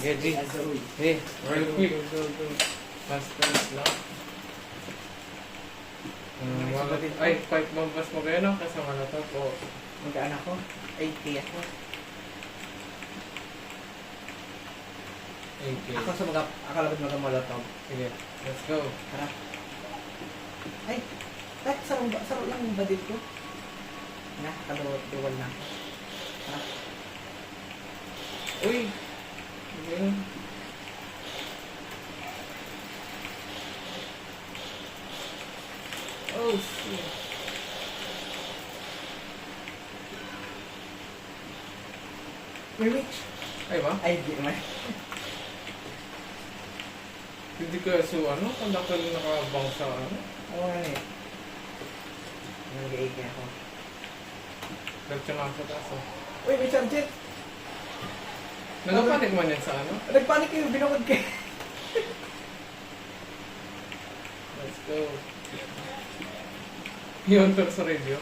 Sige, G. Hey, real quick. Fast lang. Ay, pipe bombas mo kayo, no? Kasama na to po. Magkaan ako? 80 ako. 8K. Ako sa akalabot mag-molotov. Sige, let's go. Tara. Ay, kahit saro lang yung badil ko. Na, kaluwal na. Tara. Uy! Ayun. Oh, shit. May witch. Ay ba? Ay, di naman. Hindi ka so ano? Kanda ka lang nakabang sa ano? Oo nga eh. Nag-iigi ako. Diretso na ako sa taas. Oh. Uy, may subject. Nagpapanik man yan sa ano? Nagpanik kayo, binukod kayo. Let's go. Yun, pero sa radio.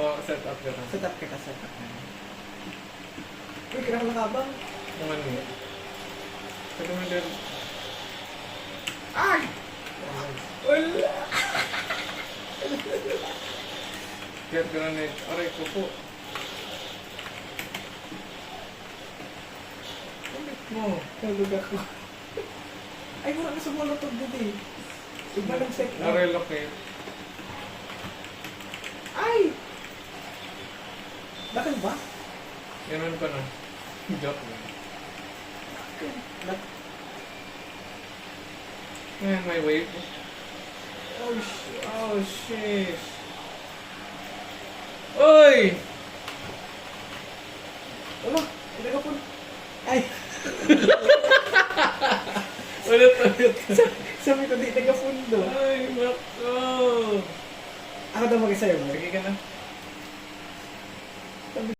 O, set up ka na. Set up kita, set up na. Uy, kinakalang Yung ano yun. Pwede mo din. Ay! Wala! Get granite. Aray ko po. Ulit mo. Tulog ako. Ay, wala na sa molotov dito eh. Iba ng set up. Na-relocate. Ay! Bakit ba? Ganun ko na. Joke lang. Ngayon, may wave. Oh, shit. Oy! Wala, hindi ka po. Ay! Ulit. Sabi ko, di taga-pundo. Ay, nako. Ako daw mag-isa yun. Sige ka na.